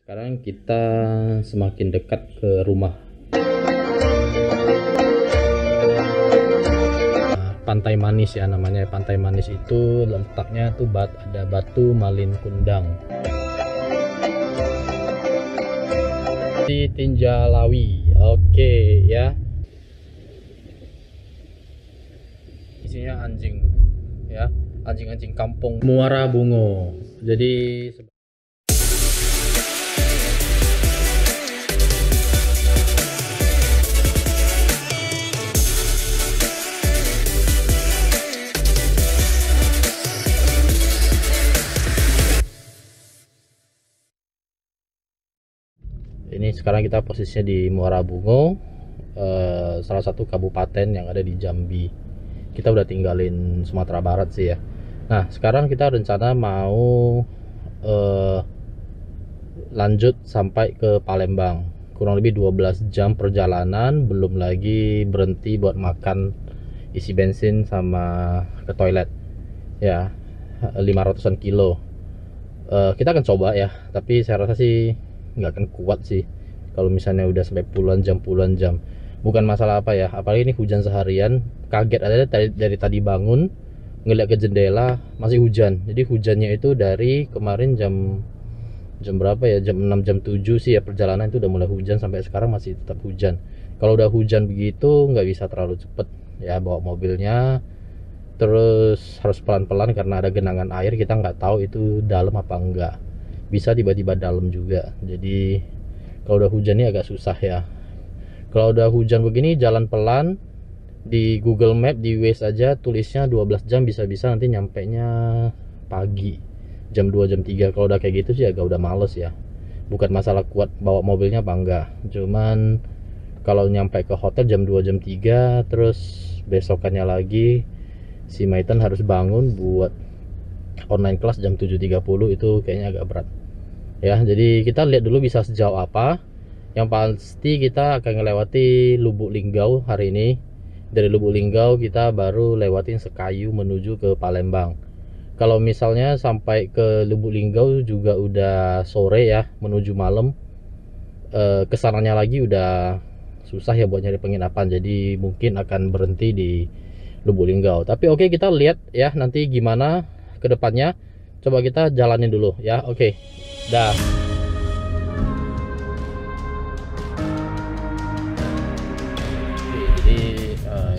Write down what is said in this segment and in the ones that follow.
Sekarang kita semakin dekat ke rumah. Pantai Manis ya namanya. Pantai Manis itu letaknya tuh ada Batu Malin Kundang di Tinjalawi. Oke ya. Isinya anjing ya, anjing-anjing kampung Muara Bungo. Jadi ini sekarang kita posisinya di Muara Bungo, salah satu kabupaten yang ada di Jambi. Kita udah tinggalin Sumatera Barat sih ya. Nah sekarang kita rencana mau lanjut sampai ke Palembang, kurang lebih 12 jam perjalanan, belum lagi berhenti buat makan, isi bensin, sama ke toilet ya. 500-an kilo. Kita akan coba ya, tapi saya rasa sih nggak akan kuat sih kalau misalnya udah sampai puluhan jam. Bukan masalah apa ya, apalagi ini hujan seharian. Kaget aja dari tadi bangun ngeliat ke jendela masih hujan. Jadi hujannya itu dari kemarin jam berapa ya, jam 6 jam 7 sih ya, perjalanan itu udah mulai hujan sampai sekarang masih tetap hujan. Kalau udah hujan begitu nggak bisa terlalu cepet ya bawa mobilnya, terus harus pelan-pelan karena ada genangan air. Kita nggak tahu itu dalam apa enggak, bisa tiba-tiba dalam juga. Jadi kalau udah hujan ini agak susah ya. Kalau udah hujan begini jalan pelan, di Google Map, di Waze aja tulisnya 12 jam, bisa-bisa nanti nyampe nya pagi jam 2 jam 3. Kalau udah kayak gitu sih agak udah males ya. Bukan masalah kuat bawa mobilnya apa enggak, cuman kalau nyampe ke hotel jam 2 jam 3, terus besokannya lagi si Maiten harus bangun buat online kelas jam 7.30, itu kayaknya agak berat ya. Jadi kita lihat dulu bisa sejauh apa. Yang pasti kita akan melewati Lubuk Linggau hari ini. Dari Lubuk Linggau kita baru lewatin Sekayu menuju ke Palembang. Kalau misalnya sampai ke Lubuk Linggau juga udah sore ya, menuju malam, kesananya lagi udah susah ya buat nyari penginapan. Jadi mungkin akan berhenti di Lubuk Linggau. Tapi oke, kita lihat ya nanti gimana ke depannya. Coba kita jalanin dulu ya. Oke, dah.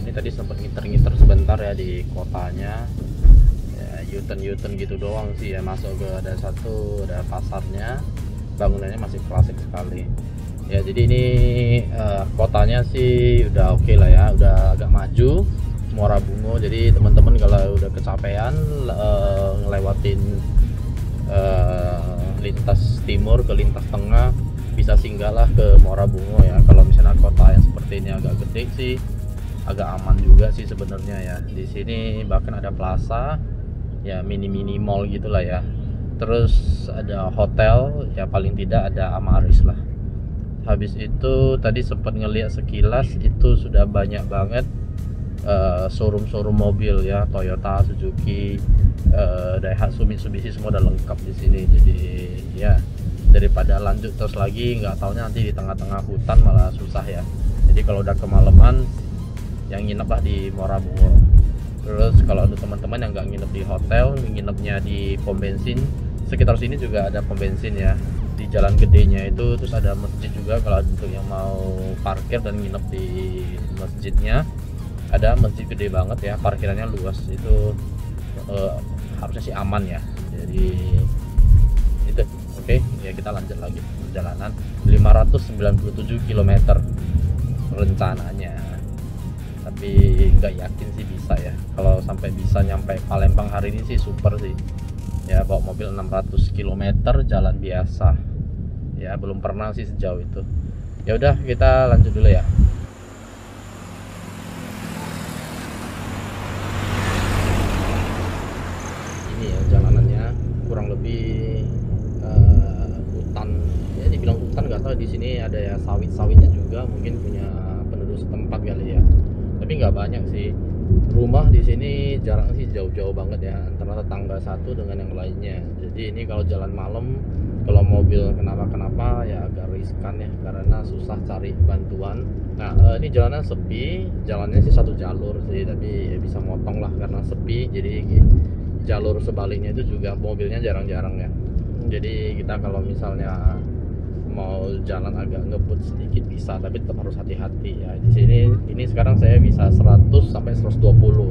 Ini tadi sempat ngiter-ngiter sebentar ya di kotanya ya, U-turn gitu doang sih ya. Masuk ke ada pasarnya, bangunannya masih klasik sekali ya. Jadi ini kotanya sih udah oke lah ya, udah agak maju Muara Bungo. Jadi teman-teman kalau udah kecapean ngelewatin lintas timur ke lintas tengah, bisa singgahlah ke Muara Bungo ya. Kalau misalnya kota yang seperti ini agak gede sih, agak aman juga sih sebenarnya ya. Di sini bahkan ada plaza ya, mini mall gitulah ya. Terus ada hotel ya, paling tidak ada Amaris lah. Habis itu tadi sempat ngeliat sekilas, itu sudah banyak banget showroom mobil ya, Toyota, Suzuki, Daihatsu, Mitsubishi, semua udah lengkap di sini. Jadi ya daripada lanjut terus lagi, nggak taunya nanti di tengah-tengah hutan malah susah ya. Jadi kalau udah kemalaman, yang nginep lah di Muara Bungo. Terus kalau ada teman-teman yang nggak nginep di hotel, nginepnya di pom bensin, sekitar sini juga ada pom bensin ya, di jalan gedenya itu. Terus ada masjid juga kalau untuk yang mau parkir dan nginep di masjidnya. Ada masjid gede banget ya, parkirannya luas, itu harusnya sih aman ya. Jadi itu oke ya, kita lanjut lagi perjalanan 597 km rencananya, tapi nggak yakin sih bisa ya. Kalau sampai bisa nyampe Palembang hari ini sih super sih ya. Bawa mobil 600 km jalan biasa ya, belum pernah sih sejauh itu. Ya udah, kita lanjut dulu ya. Ini ya jalanannya kurang lebih hutan ya, dibilang hutan nggak tahu. Di sini ada ya sawit-sawitnya juga, mungkin punya penduduk setempat kali ya, tapi nggak banyak sih. Rumah di sini jarang sih, jauh-jauh banget ya antara tetangga satu dengan yang lainnya. Jadi ini kalau jalan malam kalau mobil kenapa-kenapa ya agak riskan ya, karena susah cari bantuan. Nah ini jalannya sepi, jalannya sih satu jalur sih, tapi ya bisa motong lah karena sepi. Jadi jalur sebaliknya itu juga mobilnya jarang-jarang ya. Jadi kita kalau misalnya mau jalan agak ngebut sedikit bisa, tapi tetap harus hati-hati ya. Di sini ini sekarang saya bisa 100 sampai 120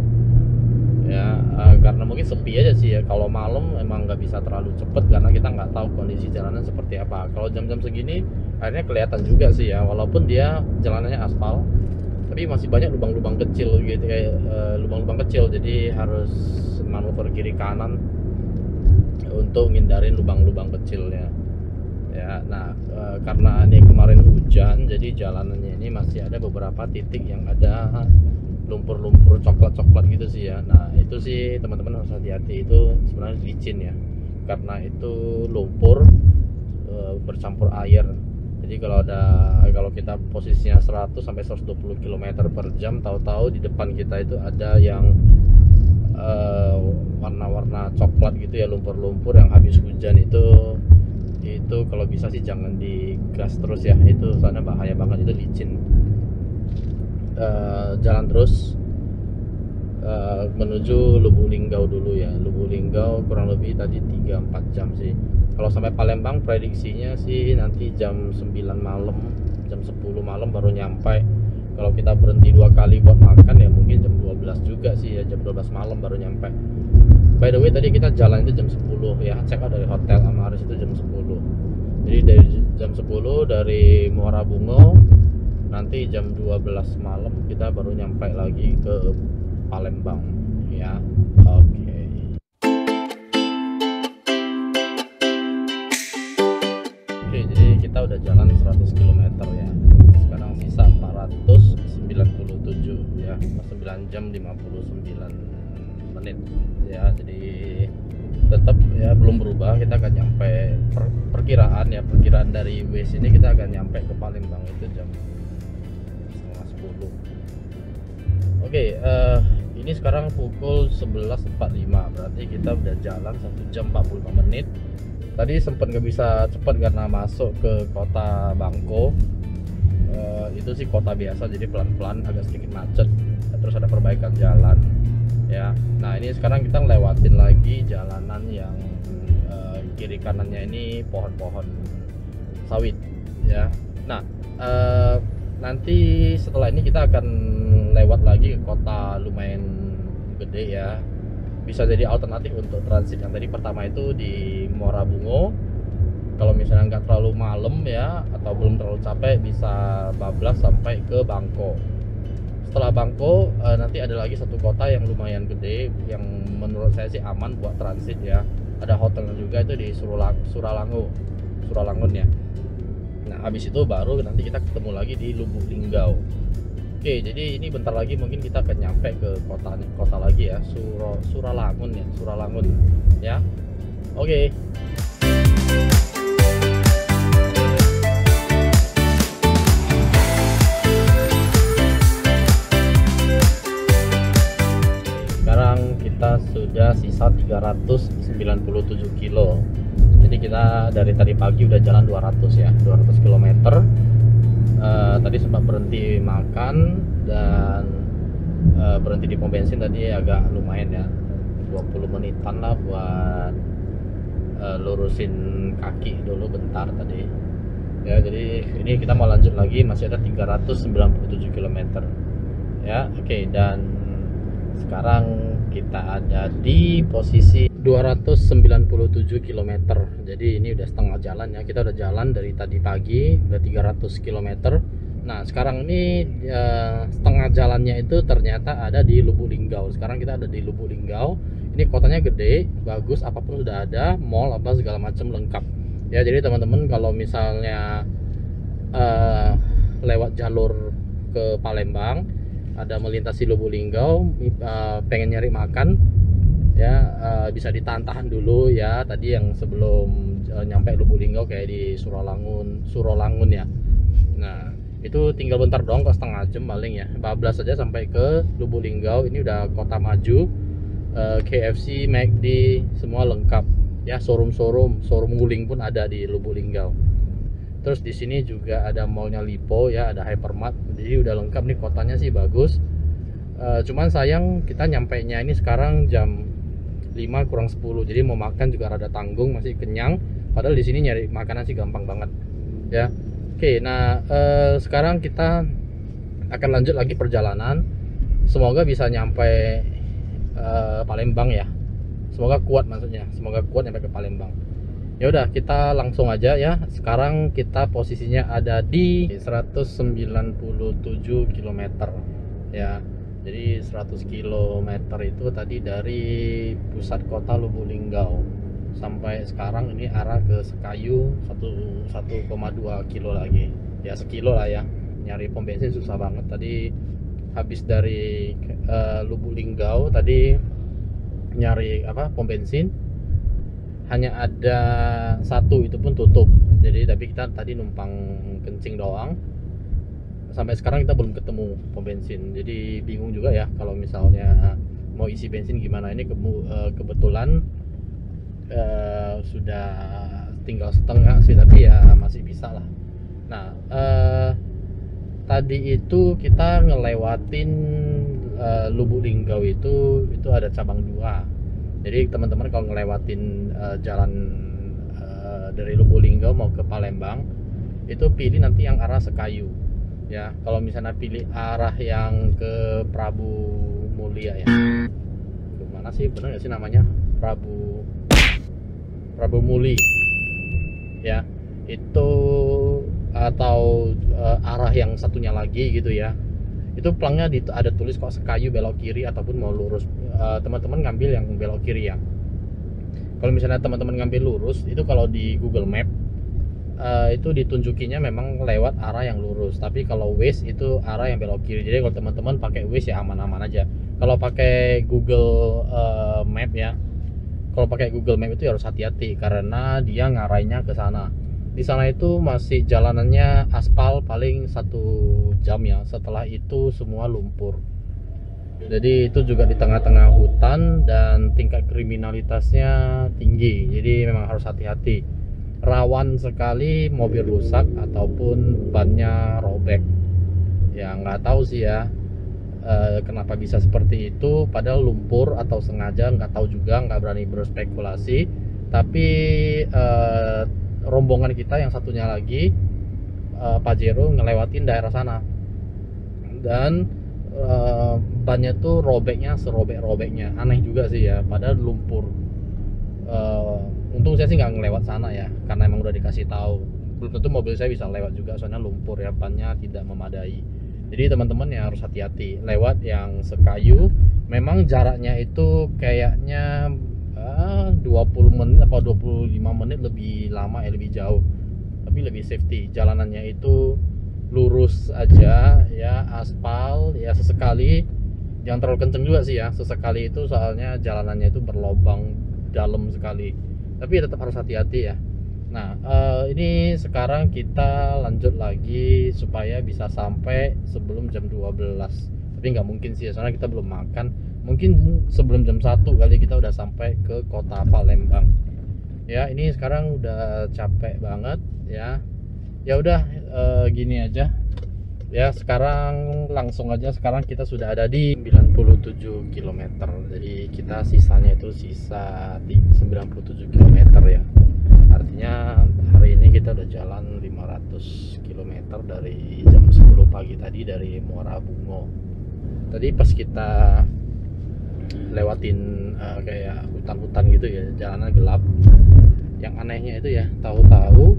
ya, karena mungkin sepi aja sih ya. Kalau malam emang nggak bisa terlalu cepet karena kita nggak tahu kondisi jalanan seperti apa. Kalau jam-jam segini akhirnya kelihatan juga sih ya, walaupun dia jalanannya aspal tapi masih banyak lubang-lubang kecil gitu ya, lubang-lubang kecil, jadi harus manuver kiri kanan untuk ngindarin lubang-lubang kecilnya ya. Nah karena ini kemarin hujan, jadi jalanannya ini masih ada beberapa titik yang ada lumpur-lumpur coklat-coklat gitu sih ya. Nah itu sih teman-teman harus hati-hati, itu sebenarnya licin ya, karena itu lumpur bercampur air. Jadi kalau kita posisinya 100 sampai 120 km per jam, tahu-tahu di depan kita itu ada yang warna-warna coklat gitu ya, lumpur-lumpur yang habis hujan itu kalau bisa sih jangan digas terus ya, itu soalnya bahaya banget, itu licin. Jalan terus menuju Lubuk Linggau dulu ya. Lubuk Linggau kurang lebih tadi 3-4 jam sih. Kalau sampai Palembang prediksinya sih nanti jam 9 malam, jam 10 malam baru nyampe. Kalau kita berhenti 2 kali buat makan ya mungkin jam 12 juga sih ya, jam 12 malam baru nyampe. By the way tadi kita jalan itu jam 10 ya, check out dari hotel Amaris itu jam 10. Jadi dari jam 10 dari Muara Bungo, nanti jam 12 malam kita baru nyampe lagi ke Palembang ya. Oke. Oke, jadi kita udah jalan 100 km ya. Sekarang sisa 497 ya, 9 jam 59 menit ya. Jadi tetap ya belum berubah, kita akan nyampe perkiraan dari Waze ini kita akan nyampe ke Palembang itu jam 9:30. Oke, ini sekarang pukul 11.45, berarti kita udah jalan 1 jam 45 menit. Tadi sempat nggak bisa cepat karena masuk ke kota Bangko. Itu sih kota biasa, jadi pelan-pelan, agak sedikit macet, terus ada perbaikan jalan ya. Nah ini sekarang kita lewatin lagi jalanan yang kiri kanannya ini pohon-pohon sawit ya. Nah nanti setelah ini kita akan lewat lagi ke kota lumayan gede ya, bisa jadi alternatif untuk transit. Yang tadi pertama itu di Muara Bungo, kalau misalnya nggak terlalu malam ya atau belum terlalu capek bisa bablas sampai ke Bangko. Setelah Bangko nanti ada lagi satu kota yang lumayan gede yang menurut saya sih aman buat transit ya, ada hotelnya juga, itu di Suralangun ya. Nah habis itu baru nanti kita ketemu lagi di Lubuk Linggau. Oke, jadi ini bentar lagi mungkin kita akan nyampe ke kota lagi ya, Suralangun ya. Oke. Sekarang kita sudah sisa 397 kilo. Jadi kita dari tadi pagi udah jalan 200 ya, 200 km. Tadi sempat berhenti makan dan berhenti di pom bensin tadi agak lumayan ya, 20 menitan lah buat lurusin kaki dulu bentar tadi ya. Jadi ini kita mau lanjut lagi, masih ada 397 km ya. Oke, dan sekarang kita ada di posisi 297 km. Jadi ini udah setengah jalan ya, kita udah jalan dari tadi pagi udah 300 km. Nah sekarang ini setengah jalannya itu ternyata ada di Lubuk Linggau. Sekarang kita ada di Lubuk Linggau. Ini kotanya gede, bagus, apapun sudah ada, mall apa segala macam lengkap ya. Jadi teman-teman kalau misalnya lewat jalur ke Palembang, ada melintasi Lubuk Linggau, pengen nyari makan ya, bisa ditahan-tahan dulu ya. Tadi yang sebelum nyampe Lubuk Linggau kayak di Suralangun ya. Nah itu tinggal bentar dong, ke setengah jam paling ya, 14 saja sampai ke Lubuk Linggau. Ini udah kota maju, KFC, McD semua lengkap ya, showroom guling pun ada di Lubuk Linggau. Terus di sini juga ada mallnya Lipo ya, ada hypermart, jadi udah lengkap nih, kotanya sih bagus. Cuman sayang kita nyampe nya ini sekarang jam 5 kurang 10, jadi mau makan juga rada tanggung, masih kenyang. Padahal di sini nyari makanan sih gampang banget ya. Oke, nah sekarang kita akan lanjut lagi perjalanan. Semoga bisa nyampe Palembang ya. Semoga kuat, maksudnya semoga kuat nyampe ke Palembang. Ya udah, kita langsung aja ya. Sekarang kita posisinya ada di 197 km ya. Jadi 100 km itu tadi dari pusat kota Lubuk Linggau sampai sekarang ini arah ke Sekayu 1,2 kilo lagi. Ya sekilo lah ya. Nyari pom bensin susah banget. Tadi habis dari Lubuk Linggau tadi nyari pom bensin, hanya ada satu, itu pun tutup. Jadi tapi kita tadi numpang kencing doang. Sampai sekarang kita belum ketemu pom bensin. Jadi bingung juga ya kalau misalnya mau isi bensin gimana. Ini kebetulan sudah tinggal setengah sih, tapi ya masih bisa lah. Nah tadi itu kita ngelewatin Lubuk Linggau itu ada cabang 2. Jadi teman-teman kalau ngelewatin jalan dari Lubuk Linggau mau ke Palembang, itu pilih nanti yang arah Sekayu ya. Kalau misalnya pilih arah yang ke Prabu Mulia ya, kemana sih, bener nggak sih namanya, Prabu Muli ya, itu atau arah yang satunya lagi gitu ya, itu pelangnya ada tulis kok Sekayu belok kiri ataupun mau lurus. Teman-teman ngambil yang belok kiri ya. Kalau misalnya teman-teman ngambil lurus, itu kalau di Google Map itu ditunjukinya memang lewat arah yang lurus, tapi kalau Waze itu arah yang belok kiri. Jadi kalau teman-teman pakai Waze ya aman-aman aja. Kalau pakai Google Map ya, kalau pakai Google Map itu harus hati-hati karena dia ngarahinnya ke sana. Di sana itu masih jalanannya aspal paling 1 jam ya. Setelah itu semua lumpur. Jadi itu juga di tengah-tengah hutan dan tingkat kriminalitasnya tinggi. Jadi memang harus hati-hati. Rawan sekali mobil rusak ataupun bannya robek. Ya nggak tahu sih ya kenapa bisa seperti itu. Padahal lumpur atau sengaja, nggak tahu juga, nggak berani berspekulasi. Tapi rombongan kita yang satunya lagi Pajero ngelewatin daerah sana dan bannya tuh robeknya serobek-robeknya. Aneh juga sih ya, padahal lumpur. Untung saya sih nggak ngelewat sana ya, karena emang udah dikasih tahu. Belum tentu mobil saya bisa lewat juga, soalnya lumpur ya, bannya tidak memadai. Jadi teman-teman ya harus hati-hati lewat yang Sekayu. Memang jaraknya itu kayaknya 20 menit atau 25 menit lebih lama ya, lebih jauh, tapi lebih safety. Jalanannya itu lurus aja ya, aspal ya, sesekali jangan terlalu kenceng juga sih ya, sesekali itu soalnya jalanannya itu berlobang dalam sekali, tapi tetap harus hati-hati ya. Nah ini sekarang kita lanjut lagi supaya bisa sampai sebelum jam 12, tapi nggak mungkin sih ya, soalnya kita belum makan. Mungkin sebelum jam 1 kali kita udah sampai ke kota Palembang ya. Ini sekarang udah capek banget ya. Ya udah gini aja ya, sekarang langsung aja. Sekarang kita sudah ada di 97 km. Jadi kita sisanya itu sisa 97 km ya. Artinya hari ini kita udah jalan 500 km dari jam 10 pagi tadi dari Muara Bungo. Tadi pas kita lewatin kayak hutan-hutan gitu ya, jalanan gelap. Yang anehnya itu ya, tahu-tahu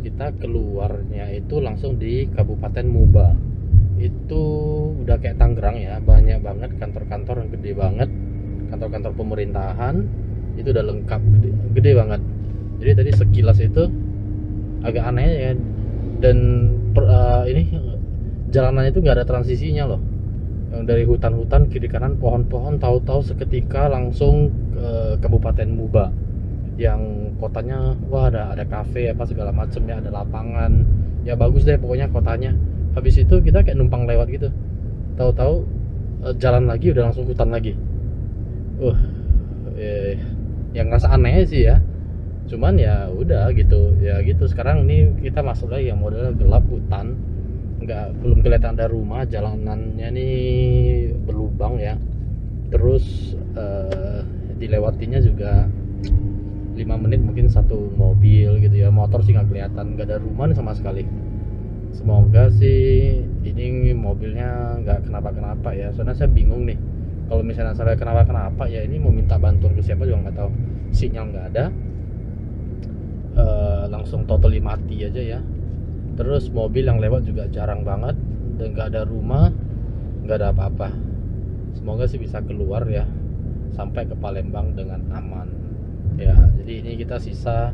kita keluarnya itu langsung di Kabupaten Muba. Itu udah kayak Tangerang ya, banyak banget kantor-kantor yang gede banget, kantor-kantor pemerintahan itu udah lengkap, gede banget. Jadi tadi sekilas itu agak aneh ya, dan ini jalanannya itu nggak ada transisinya loh, yang dari hutan-hutan kiri kanan pohon-pohon, tahu-tahu seketika langsung ke Kabupaten Muba yang kotanya wah ada kafe apa segala macamnya, ada lapangan ya, bagus deh pokoknya kotanya. Habis itu kita kayak numpang lewat gitu, tahu-tahu jalan lagi udah langsung hutan lagi. Yang ngerasa aneh sih ya, Cuman ya udah gitu ya gitu. Sekarang ini kita masuk lagi yang modelnya gelap hutan, belum kelihatan ada rumah, jalanannya nih berlubang ya. Terus dilewatinya juga 5 menit mungkin satu mobil gitu ya, motor sih nggak kelihatan, nggak ada rumah nih sama sekali. Semoga sih ini mobilnya nggak kenapa-kenapa ya, soalnya saya bingung nih kalau misalnya saya kenapa-kenapa ya, ini mau minta bantuan ke siapa juga nggak tahu. Sinyal nggak ada, langsung totally mati aja ya. Terus mobil yang lewat juga jarang banget, dan nggak ada rumah, nggak ada apa-apa. Semoga sih bisa keluar ya, sampai ke Palembang dengan aman ya. Jadi ini kita sisa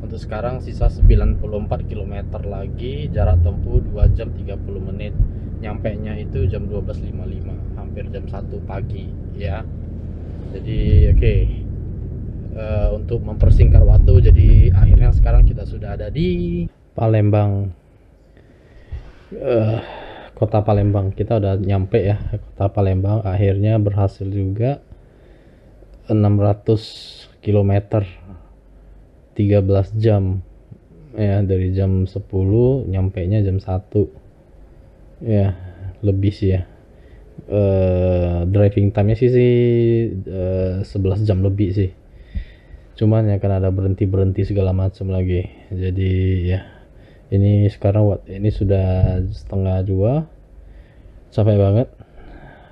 untuk sekarang sisa 94 km lagi, jarak tempuh 2 jam 30 menit, nyampe nya itu jam 12.55, hampir jam 1 pagi ya. Jadi oke. Untuk mempersingkat waktu, jadi akhirnya sekarang kita sudah ada di Palembang. Kota Palembang, kita udah nyampe ya kota Palembang, akhirnya berhasil juga. 600 km 13 jam ya, dari jam 10 nyampe nya jam 1 ya, lebih sih ya. Driving time nya sih 11 jam lebih sih, cuman ya kan ada berhenti segala macam lagi. Jadi ya ini sekarang ini sudah 1:30, capek banget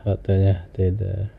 katanya tidak.